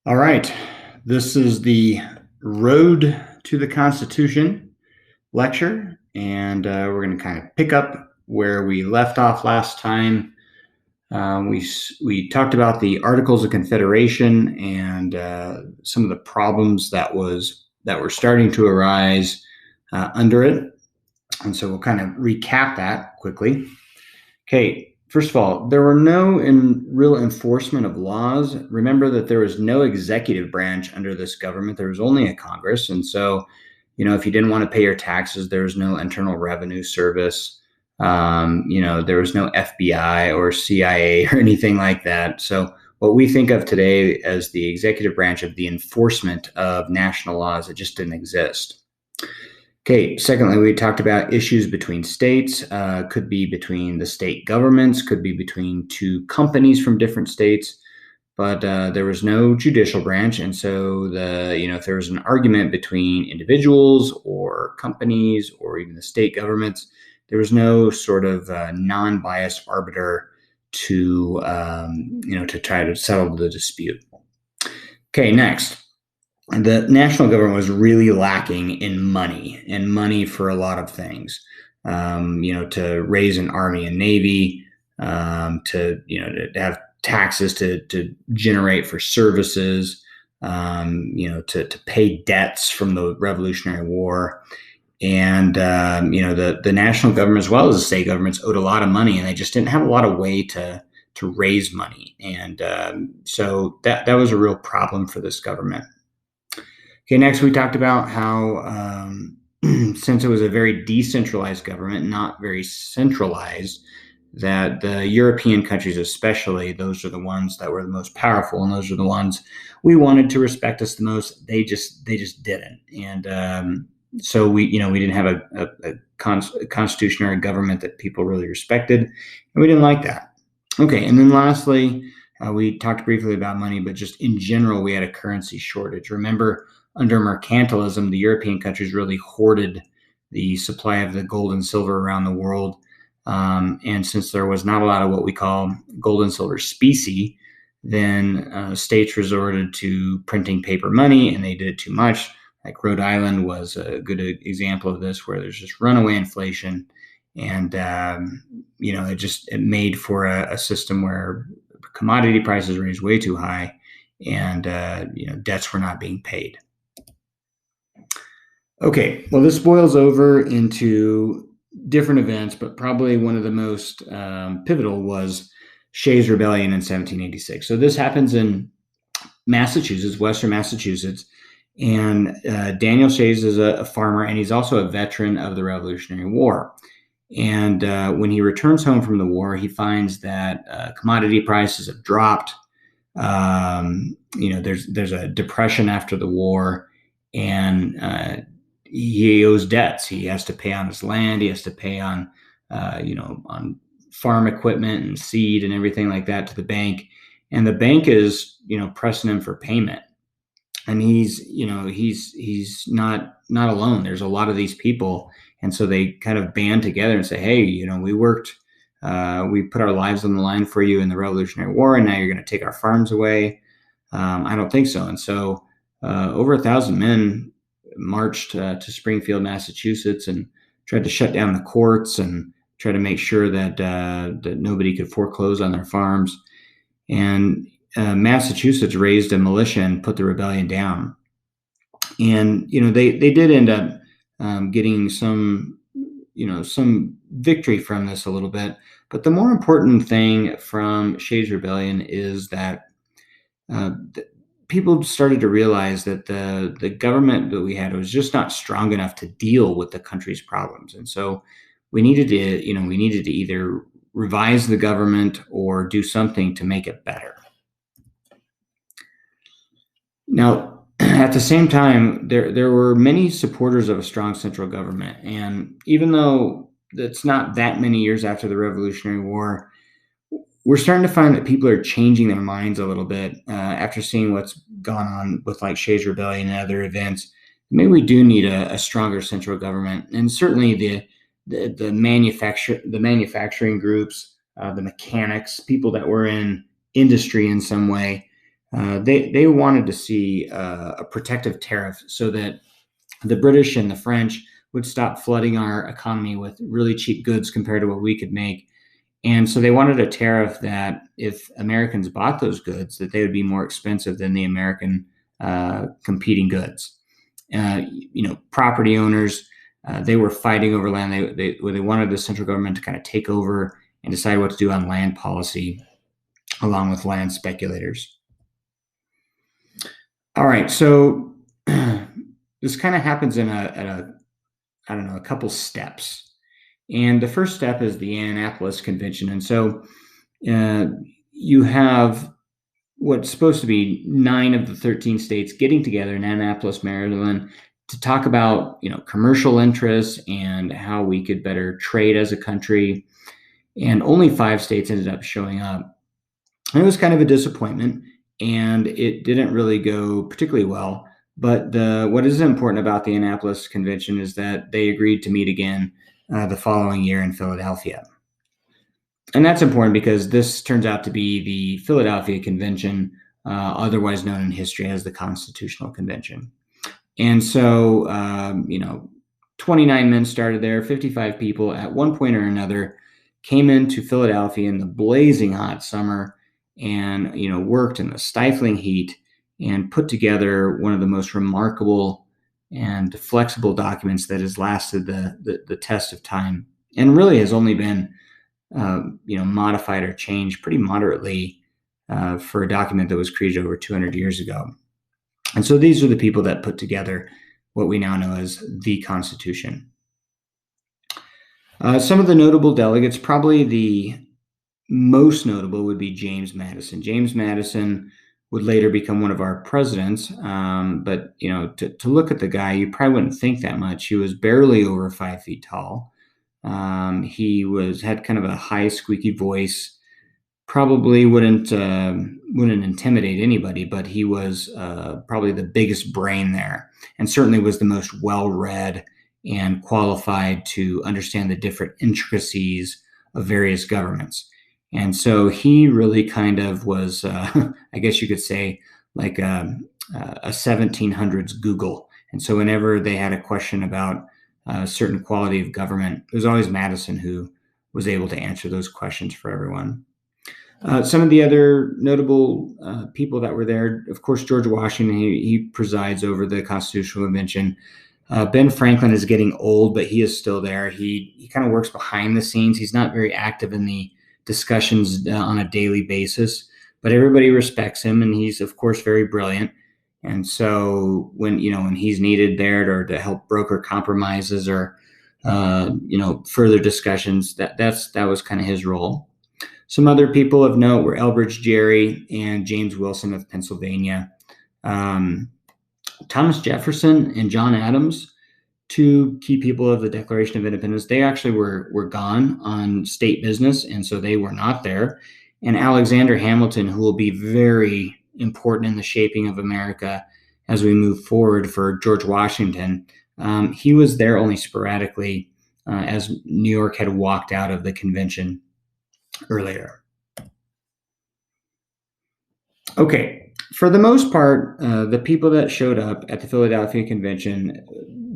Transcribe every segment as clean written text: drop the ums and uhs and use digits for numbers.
All right. This is the Road to the Constitution lecture, and we're going to kind of pick up where we left off last time. We talked about the Articles of Confederation and some of the problems that were starting to arise under it, and so we'll kind of recap that quickly. Okay, first of all, there were no real enforcement of laws. Remember that there was no executive branch under this government. There was only a Congress. And so, if you didn't want to pay your taxes, there was no Internal Revenue Service. There was no FBI or CIA or anything like that. So, what we think of today as the executive branch of the enforcement of national laws, it just didn't exist. Okay, secondly, we talked about issues between states, could be between the state governments, could be between two companies from different states, but there was no judicial branch. And so if there was an argument between individuals or companies or even the state governments, there was no sort of non-biased arbiter to try to settle the dispute. Okay, next. The national government was really lacking in money for a lot of things. To raise an army and navy, to have taxes to generate for services, to pay debts from the Revolutionary War. And, the national government as well as the state governments owed a lot of money, and they just didn't have a lot of way to raise money. And so that was a real problem for this government. Okay, next we talked about how since it was a very decentralized government, not very centralized, that the European countries especially, those are the ones that were the most powerful, and those are the ones we wanted to respect us the most. They just didn't. And so we didn't have a constitution or a government that people really respected, and we didn't like that. Okay, and then lastly, we talked briefly about money, but just in general, we had a currency shortage. Remember, under mercantilism, the European countries really hoarded the supply of the gold and silver around the world. And since there was not a lot of what we call gold and silver specie, then states resorted to printing paper money, and they did it too much. Like Rhode Island was a good example of this, where there's just runaway inflation. And, it made for a system where commodity prices raised way too high, and, debts were not being paid. Okay, well, this boils over into different events, but probably one of the most pivotal was Shays' Rebellion in 1786. So this happens in Massachusetts, Western Massachusetts, and Daniel Shays is a farmer, and he's also a veteran of the Revolutionary War. And when he returns home from the war, he finds that commodity prices have dropped. There's a depression after the war, and he owes debts. He has to pay on his land. He has to pay on farm equipment and seed and everything like that to the bank. And the bank is, pressing him for payment. And he's not alone. There's a lot of these people. And so they kind of band together and say, hey, we worked, we put our lives on the line for you in the Revolutionary War, and now you're going to take our farms away. I don't think so. And so over 1,000 men marched to Springfield, Massachusetts, and tried to shut down the courts and try to make sure that nobody could foreclose on their farms. And Massachusetts raised a militia and put the rebellion down. And they did end up getting some victory from this a little bit. But the more important thing from Shays' Rebellion is that people started to realize that the government that we had was just not strong enough to deal with the country's problems. And so we needed to either revise the government or do something to make it better. Now, at the same time, there were many supporters of a strong central government. And even though it's not that many years after the Revolutionary War, we're starting to find that people are changing their minds a little bit after seeing what's gone on with like Shays' Rebellion and other events. Maybe we do need a stronger central government. And certainly the manufacturing groups, the mechanics, people that were in industry in some way, they wanted to see a protective tariff so that the British and the French would stop flooding our economy with really cheap goods compared to what we could make. And so they wanted a tariff that if Americans bought those goods, that they would be more expensive than the American competing goods. Property owners, they were fighting over land. They wanted the central government to kind of take over and decide what to do on land policy, along with land speculators. All right, so this kind of happens in a couple steps. And the first step is the Annapolis Convention. And so you have what's supposed to be 9 of the 13 states getting together in Annapolis, Maryland, to talk about, commercial interests and how we could better trade as a country. And only 5 states ended up showing up. And it was kind of a disappointment, and it didn't really go particularly well. But what is important about the Annapolis Convention is that they agreed to meet again the following year in Philadelphia. And that's important because this turns out to be the Philadelphia Convention, otherwise known in history as the Constitutional Convention. And so, 29 men started there, 55 people at one point or another came into Philadelphia in the blazing hot summer and, worked in the stifling heat and put together one of the most remarkable and flexible documents that has lasted the test of time and really has only been modified or changed pretty moderately for a document that was created over 200 years ago. And so these are the people that put together what we now know as the Constitution. Some of the notable delegates, probably the most notable would be James Madison. James Madison would later become one of our presidents. But to look at the guy, you probably wouldn't think that much. He was barely over 5 feet tall. He had kind of a high, squeaky voice. Probably wouldn't intimidate anybody, but he was probably the biggest brain there, and certainly was the most well-read and qualified to understand the different intricacies of various governments. And so he really kind of was, I guess you could say, like a 1700s Google. And so whenever they had a question about a certain quality of government, it was always Madison who was able to answer those questions for everyone. Some of the other notable people that were there, of course, George Washington, he presides over the Constitutional Convention. Ben Franklin is getting old, but he is still there. He kind of works behind the scenes. He's not very active in the discussions on a daily basis, but everybody respects him, and he's, of course, very brilliant. And so when he's needed there to help broker compromises or further discussions, that was kind of his role. Some other people of note were Elbridge Gerry and James Wilson of Pennsylvania. Thomas Jefferson and John Adams, 2 key people of the Declaration of Independence, they actually were gone on state business, and so they were not there. And Alexander Hamilton, who will be very important in the shaping of America as we move forward for George Washington, he was there only sporadically as New York had walked out of the convention earlier. Okay, for the most part, the people that showed up at the Philadelphia Convention,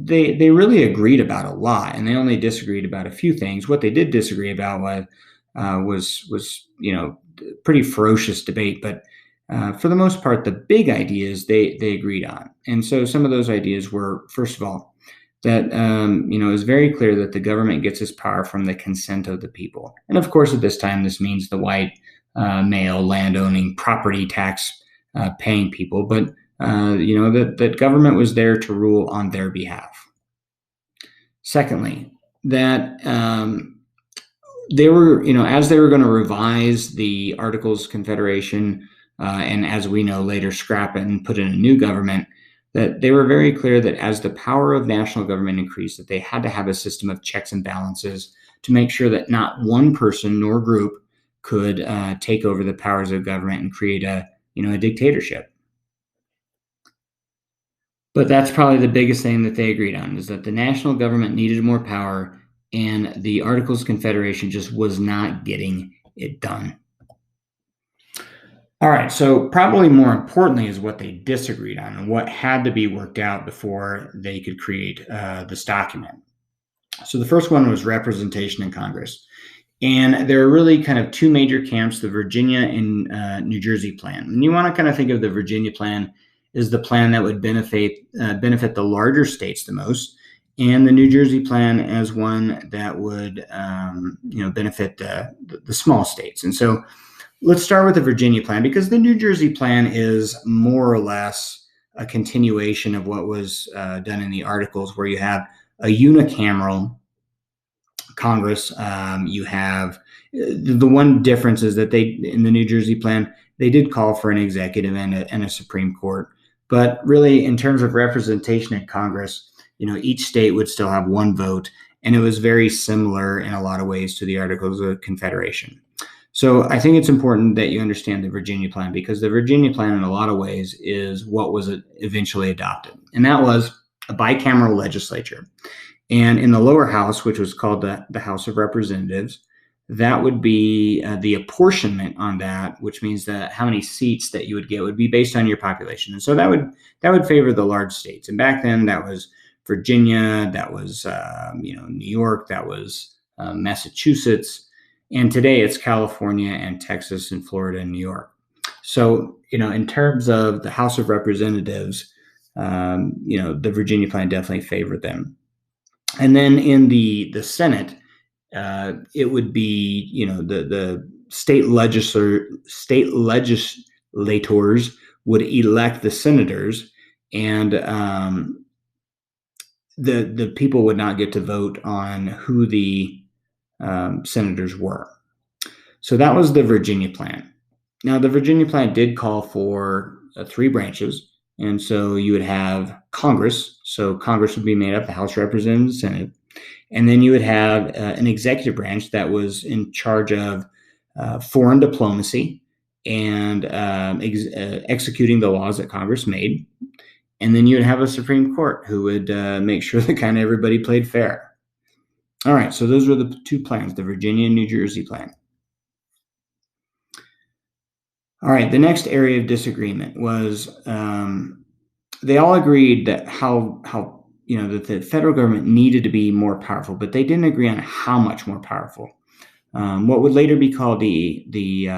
they really agreed about a lot, and they only disagreed about a few things. What they did disagree about was pretty ferocious debate, but for the most part, the big ideas they agreed on. And so some of those ideas were, first of all, that it was very clear that the government gets its power from the consent of the people. And of course, at this time, this means the white male landowning, property tax paying people, but that government was there to rule on their behalf. Secondly, that they were, as they were going to revise the Articles of Confederation, and as we know later, scrap it and put in a new government, that they were very clear that as the power of national government increased, that they had to have a system of checks and balances to make sure that not one person nor group could take over the powers of government and create a dictatorship. But that's probably the biggest thing that they agreed on, is that the national government needed more power, and the Articles of Confederation just was not getting it done. All right, so probably more importantly is what they disagreed on and what had to be worked out before they could create this document. So the first one was representation in Congress. And there are really kind of two major camps, the Virginia and New Jersey plan. And you want to kind of think of the Virginia plan as the plan that would benefit the larger states the most, and the New Jersey plan as one that would benefit the small states. And so let's start with the Virginia plan, because the New Jersey plan is more or less a continuation of what was done in the Articles, where you have a unicameral Congress. You have the one difference is that in the New Jersey plan, they did call for an executive and a Supreme Court. But really, in terms of representation in Congress, each state would still have one vote. And it was very similar in a lot of ways to the Articles of Confederation. So I think it's important that you understand the Virginia plan, because the Virginia plan in a lot of ways is what was eventually adopted. And that was a bicameral legislature. And in the lower house, which was called the House of Representatives, that would be the apportionment on that, which means that how many seats that you would get would be based on your population. And so that would favor the large states. And back then, that was Virginia, that was New York, that was Massachusetts, and today it's California and Texas and Florida and New York. So in terms of the House of Representatives, the Virginia plan definitely favored them. And then in the Senate, it would be the state legislators would elect the senators, and the people would not get to vote on who the senators were. So that was the Virginia plan. Now, the Virginia plan did call for 3 branches. And so you would have Congress. So Congress would be made up, the House, Representatives, Senate. And then you would have an executive branch that was in charge of foreign diplomacy and executing the laws that Congress made. And then you would have a Supreme Court who would make sure that kind of everybody played fair. All right, so those were the 2 plans, the Virginia and New Jersey plan. All right, the next area of disagreement was they all agreed that that the federal government needed to be more powerful, but they didn't agree on how much more powerful. What would later be called the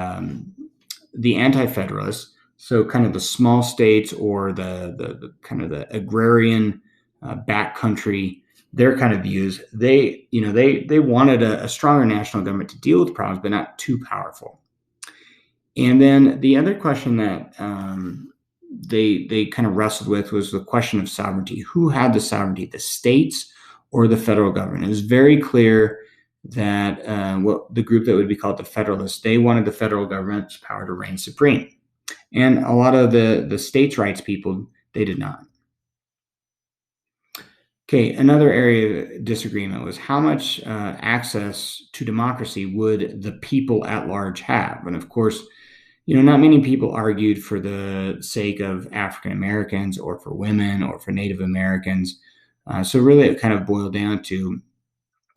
Anti-Federalists, so kind of the small states or the kind of the agrarian backcountry, their kind of views. They wanted a stronger national government to deal with problems, but not too powerful. And then the other question that they kind of wrestled with was the question of sovereignty. Who had the sovereignty, the states or the federal government? It was very clear that the group that would be called the Federalists, they wanted the federal government's power to reign supreme. And a lot of the states' rights people, they did not. Okay, another area of disagreement was how much access to democracy would the people at large have? And of course, not many people argued for the sake of African Americans or for women or for Native Americans. So really it kind of boiled down to,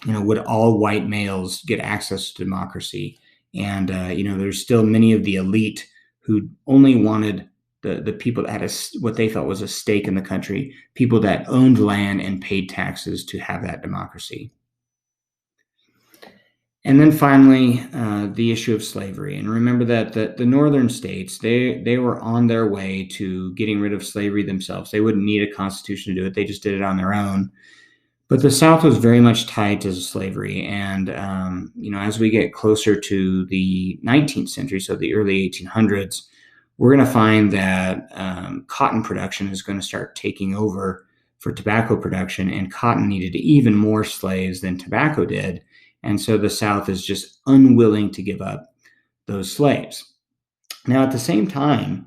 would all white males get access to democracy? And, there's still many of the elite who only wanted the people that had what they felt was a stake in the country, people that owned land and paid taxes to have that democracy. And then finally, the issue of slavery. And remember that the northern states, they were on their way to getting rid of slavery themselves. They wouldn't need a constitution to do it. They just did it on their own. But the South was very much tied to slavery. And, as we get closer to the 19th century, so the early 1800s, we're going to find that cotton production is going to start taking over for tobacco production, and cotton needed even more slaves than tobacco did. And so the South is just unwilling to give up those slaves. Now, at the same time,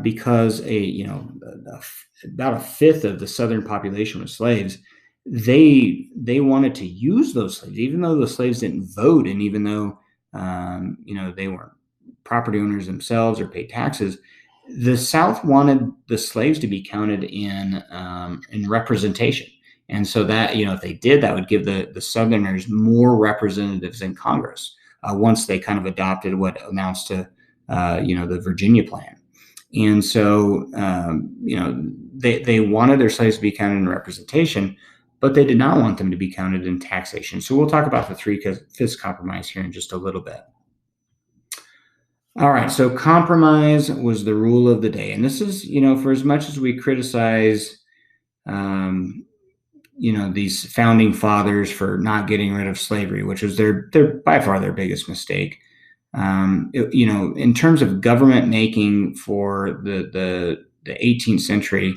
because about a fifth of the Southern population was slaves, they wanted to use those slaves, even though the slaves didn't vote, and even though they weren't property owners themselves or paid taxes. The South wanted the slaves to be counted in representation. And so that, if they did, that would give the Southerners more representatives in Congress once they kind of adopted what amounts to the Virginia Plan. And so, they wanted their slaves to be counted in representation, but they did not want them to be counted in taxation. So we'll talk about the Three-Fifths Compromise here in just a little bit. All right, so compromise was the rule of the day. And this is, for as much as we criticize, these founding fathers for not getting rid of slavery, which was their by far their biggest mistake. In terms of government making for the 18th century,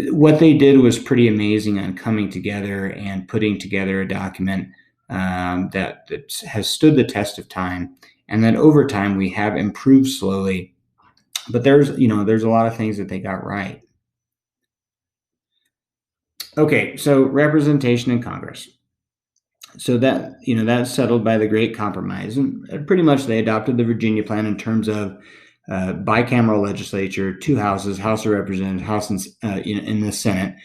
what they did was pretty amazing on coming together and putting together a document that has stood the test of time, and that over time we have improved slowly. But there's a lot of things that they got right. Okay, so representation in Congress. So that's settled by the Great Compromise, and pretty much they adopted the Virginia Plan in terms of bicameral legislature, two houses, House of Representatives, House in the Senate.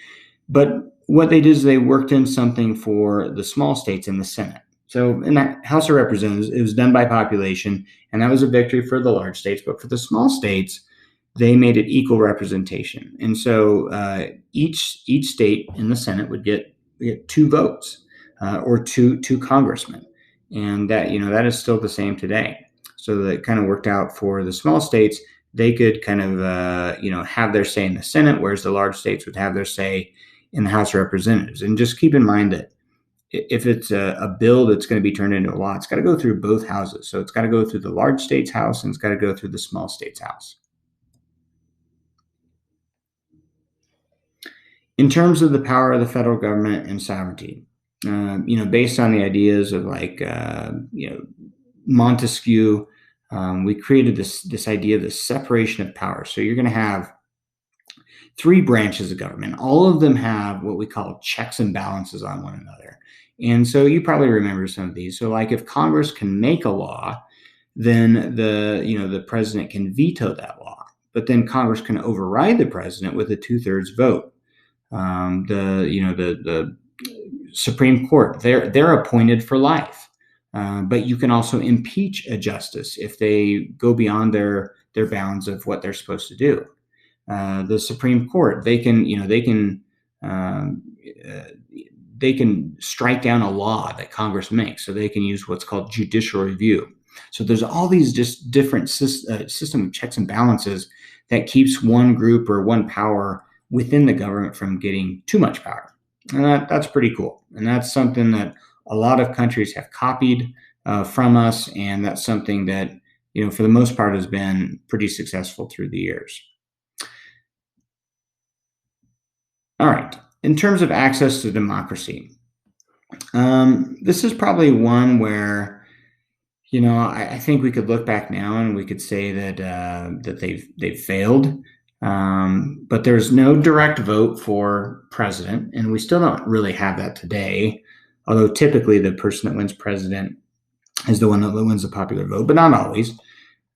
But what they did is they worked in something for the small states in the Senate. So in the House of Representatives, it was done by population, and that was a victory for the large states. But for the small states, they made it equal representation. And so each state in the Senate would get 2 votes or two congressmen. And that is still the same today. So that kind of worked out for the small states. They could kind of, have their say in the Senate, whereas the large states would have their say in the House of Representatives. And just keep in mind that if it's a bill that's going to be turned into a law, it's got to go through both houses. So it's got to go through the large states house and it's got to go through the small states house. In terms of the power of the federal government and sovereignty, based on the ideas of Montesquieu, we created this idea of the separation of powers. So you're going to have 3 branches of government. All of them have what we call checks and balances on one another. And so you probably remember some of these. So like if Congress can make a law, then the president can veto that law. But then Congress can override the president with a 2/3 vote. The Supreme Court, they're appointed for life. But you can also impeach a justice if they go beyond their bounds of what they're supposed to do. The Supreme Court, they can strike down a law that Congress makes, so they can use what's called judicial review. So there's all these just different system of checks and balances that keeps one group or one power within the government from getting too much power. And that's pretty cool. And that's something that a lot of countries have copied from us. And that's something that, for the most part has been pretty successful through the years. All right. In terms of access to democracy, this is probably one where, I think we could look back now and we could say that they've failed. But there's no direct vote for president, and we still don't really have that today. Although typically the person that wins president is the one that wins the popular vote, but not always.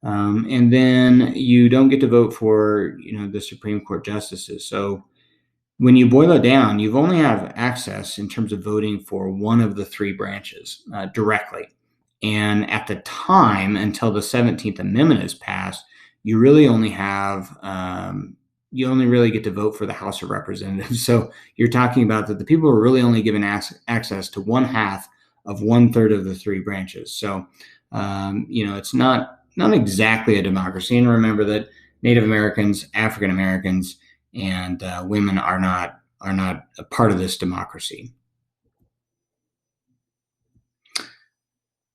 And then you don't get to vote for, the Supreme Court justices. So when you boil it down, you've only have access in terms of voting for one of the 3 branches directly. And at the time, until the 17th Amendment is passed, you really only have, you only really get to vote for the House of Representatives. So you're talking about that the people are really only given access to 1/2 of 1/3 of the 3 branches. So, it's not exactly a democracy. And remember that Native Americans, African Americans, and women are not a part of this democracy.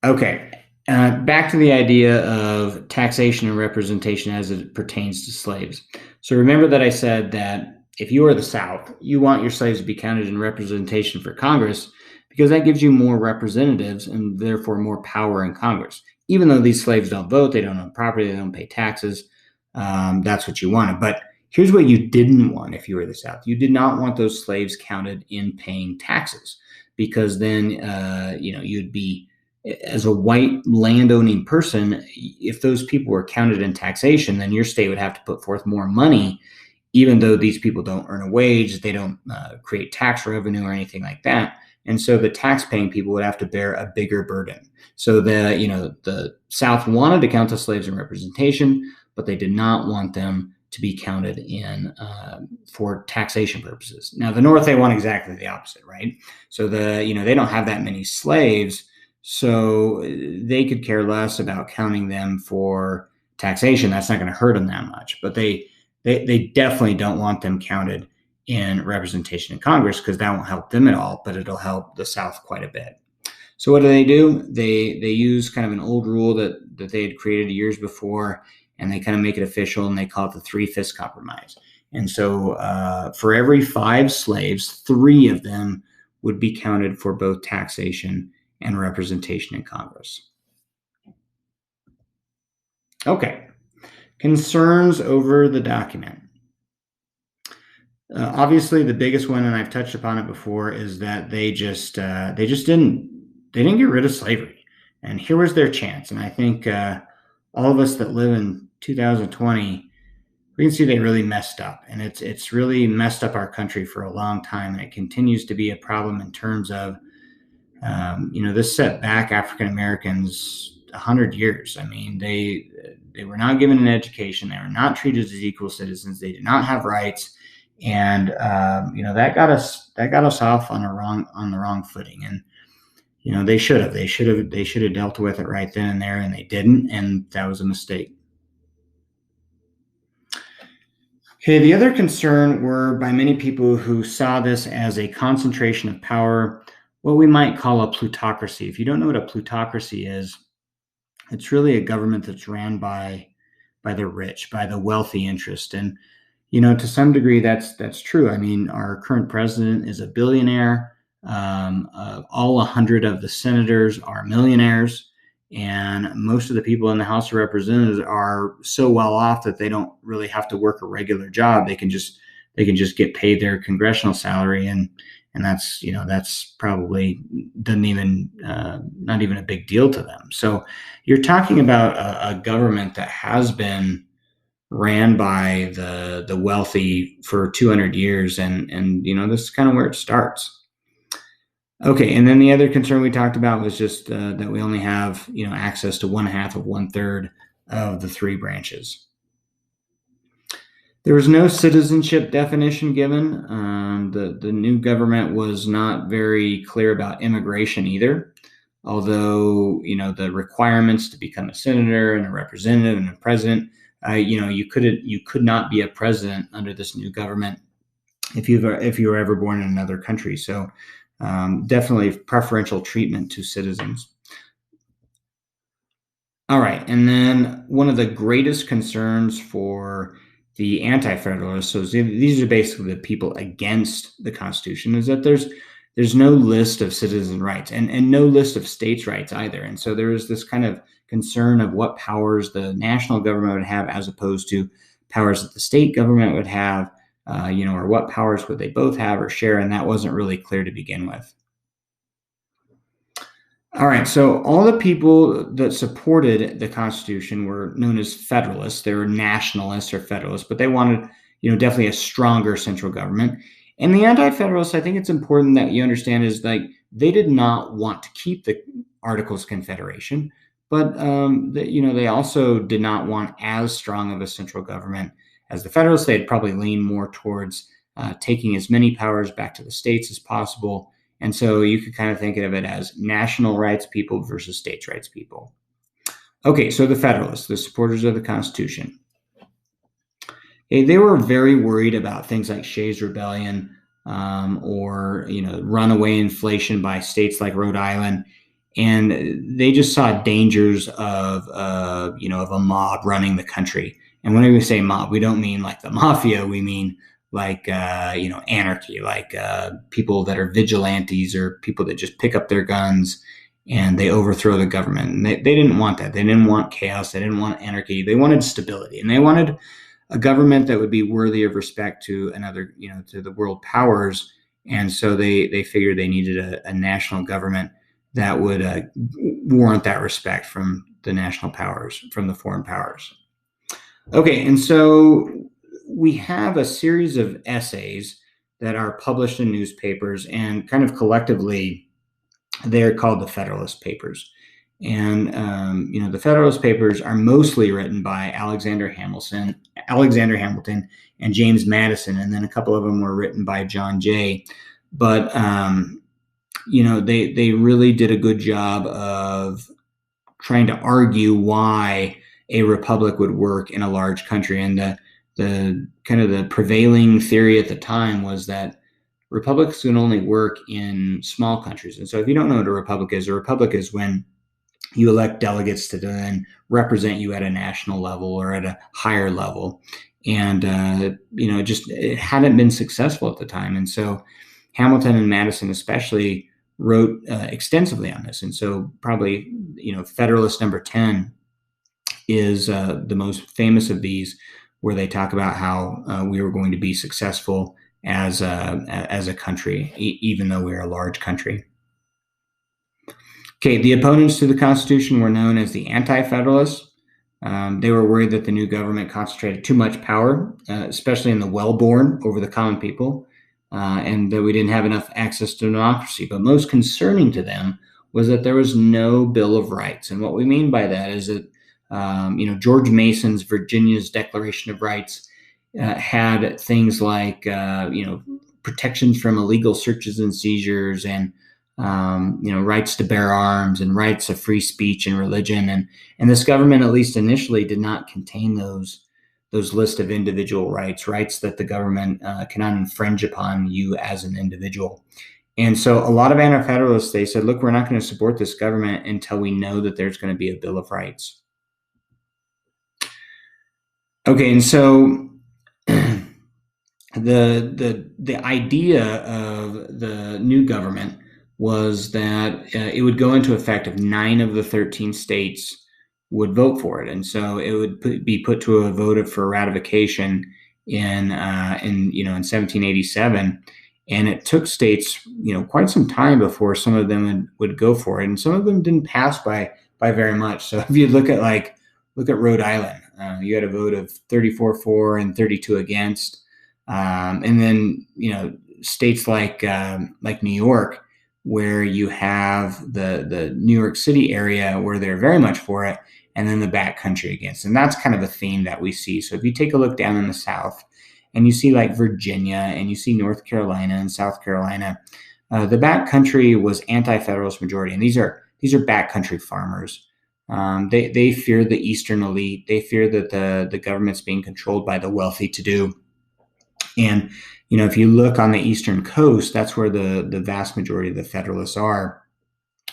Okay. Back to the idea of taxation and representation as it pertains to slaves. So remember that I said that if you are the South, you want your slaves to be counted in representation for Congress because that gives you more representatives and therefore more power in Congress. Even though these slaves don't vote, they don't own property, they don't pay taxes, that's what you wanted. But here's what you didn't want if you were the South. You did not want those slaves counted in paying taxes because then, you'd be, as a white landowning person, if those people were counted in taxation, then your state would have to put forth more money, even though these people don't earn a wage, they don't create tax revenue or anything like that. And so the tax-paying people would have to bear a bigger burden. So the South wanted to count the slaves in representation, but they did not want them to be counted in for taxation purposes. Now the North, they want exactly the opposite, right? So they don't have that many slaves, so they could care less about counting them for taxation. That's not going to hurt them that much. But they definitely don't want them counted in representation in Congress, because that won't help them at all, but it'll help the South quite a bit. So what do? They use kind of an old rule that they had created years before, and they kind of make it official, and they call it the Three-Fifths Compromise. And so for every 5 slaves, 3 of them would be counted for both taxation and representation in Congress. Okay, concerns over the document. Obviously, the biggest one, and I've touched upon it before, is that they didn't get rid of slavery, and here was their chance. And I think all of us that live in 2020, we can see they really messed up, and it's really messed up our country for a long time, and it continues to be a problem in terms of this set back African Americans 100 years. I mean, they were not given an education, they were not treated as equal citizens, they did not have rights. And that got us off on the wrong footing. And they should have dealt with it right then and there, and they didn't, and that was a mistake. Okay, the other concern were by many people who saw this as a concentration of power, what we might call a plutocracy. If you don't know what a plutocracy is, it's really a government that's ran by the rich, by the wealthy interest. And to some degree, that's true. I mean, our current president is a billionaire. All 100 of the senators are millionaires, and most of the people in the House of Representatives are so well off that they don't really have to work a regular job. They can just get paid their congressional salary, and that's probably not even a big deal to them. So you're talking about a government that has been ran by the wealthy for 200 years, and this is kind of where it starts. Okay, and then the other concern we talked about was just that we only have access to 1/2 of 1/3 of the 3 branches. There was no citizenship definition given. The new government was not very clear about immigration either. Although the requirements to become a senator and a representative and a president, you could not be a president under this new government if you were ever born in another country. So definitely preferential treatment to citizens. All right, and then one of the greatest concerns for the anti-federalists, so these are basically the people against the Constitution, is that there's no list of citizen rights and no list of states' rights either. And so there is this kind of concern of what powers the national government would have as opposed to powers that the state government would have, or what powers would they both have or share, and that wasn't really clear to begin with. All right, so all the people that supported the Constitution were known as Federalists. They were nationalists or Federalists, but they wanted, definitely a stronger central government. And the Anti-Federalists, I think it's important that you understand, is they did not want to keep the Articles of Confederation, but they also did not want as strong of a central government as the Federalists. They'd probably lean more towards taking as many powers back to the states as possible. And so you could kind of think of it as national rights people versus states' rights people. Okay, so the Federalists, the supporters of the Constitution. They were very worried about things like Shays' Rebellion, or runaway inflation by states like Rhode Island, and they just saw dangers of a mob running the country. And when we say mob, we don't mean like the mafia. We mean like anarchy, like people that are vigilantes or people that just pick up their guns and they overthrow the government. And they didn't want that. They didn't want chaos. They didn't want anarchy. They wanted stability, and they wanted a government that would be worthy of respect to to the world powers. And so they figured they needed a national government that would warrant that respect from the national powers, from the foreign powers. Okay, and so we have a series of essays that are published in newspapers, and kind of collectively, they're called the Federalist Papers. And the Federalist Papers are mostly written by Alexander Hamilton, and James Madison, and then a couple of them were written by John Jay. But they really did a good job of trying to argue why a republic would work in a large country. And the kind of the prevailing theory at the time was that republics can only work in small countries. And so if you don't know what a republic is when you elect delegates to then represent you at a national level or at a higher level. And, it hadn't been successful at the time. And so Hamilton and Madison especially wrote extensively on this. And so probably, Federalist number 10 is the most famous of these, where they talk about how we were going to be successful as a country, even though we're a large country. Okay, the opponents to the Constitution were known as the Anti-Federalists. They were worried that the new government concentrated too much power, especially in the well-born, over the common people, and that we didn't have enough access to democracy. But most concerning to them was that there was no Bill of Rights. And what we mean by that is that, George Mason's Virginia's Declaration of Rights had things like, protections from illegal searches and seizures, and rights to bear arms, and rights of free speech and religion. And this government, at least initially, did not contain those lists of individual rights that the government cannot infringe upon you as an individual. And so a lot of Anti-Federalists, they said, look, we're not going to support this government until we know that there's going to be a Bill of Rights. Okay, and so the idea of the new government was that it would go into effect if 9 of the 13 states would vote for it, and so it would be put to a vote for ratification in 1787, and it took states quite some time before some of them would go for it, and some of them didn't pass by very much. So if you look at Rhode Island, you had a vote of 34 for and 32 against, and then states like New York, where you have the New York City area where they're very much for it, and then the backcountry against. And that's kind of a theme that we see. So if you take a look down in the South, and you see like Virginia, and you see North Carolina and South Carolina, the backcountry was anti-federalist majority. And these are backcountry farmers. They fear the Eastern elite. They fear that the government's being controlled by the wealthy-to-do. And if you look on the Eastern coast, that's where the vast majority of the Federalists are.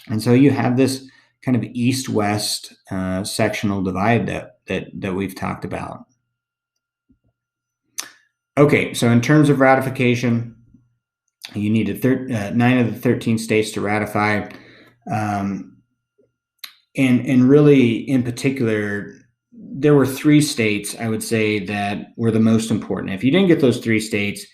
And so you have this kind of east-west sectional divide that we've talked about. Okay, so in terms of ratification, you needed 9 of the 13 states to ratify. And really, in particular, there were 3 states, I would say, that were the most important. If you didn't get those 3 states,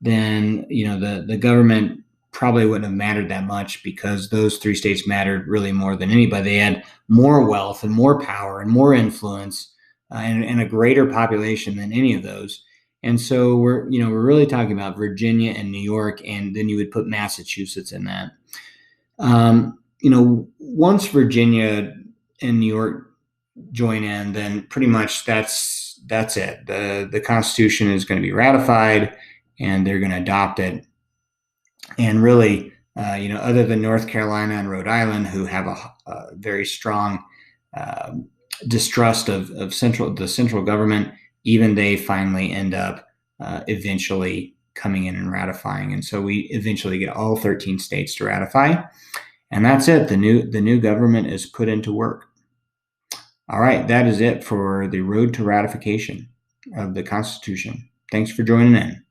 then the government probably wouldn't have mattered that much, because those 3 states mattered really more than anybody. They had more wealth and more power and more influence and a greater population than any of those. And so we're really talking about Virginia and New York, and then you would put Massachusetts in that. Once Virginia and New York join in, then pretty much that's it. The Constitution is going to be ratified, and they're going to adopt it. And really, other than North Carolina and Rhode Island, who have a very strong distrust of the central government, even they finally end up eventually coming in and ratifying. And so we eventually get all 13 states to ratify, and that's it. The new government is put into work. All right, that is it for the road to ratification of the Constitution. Thanks for joining in.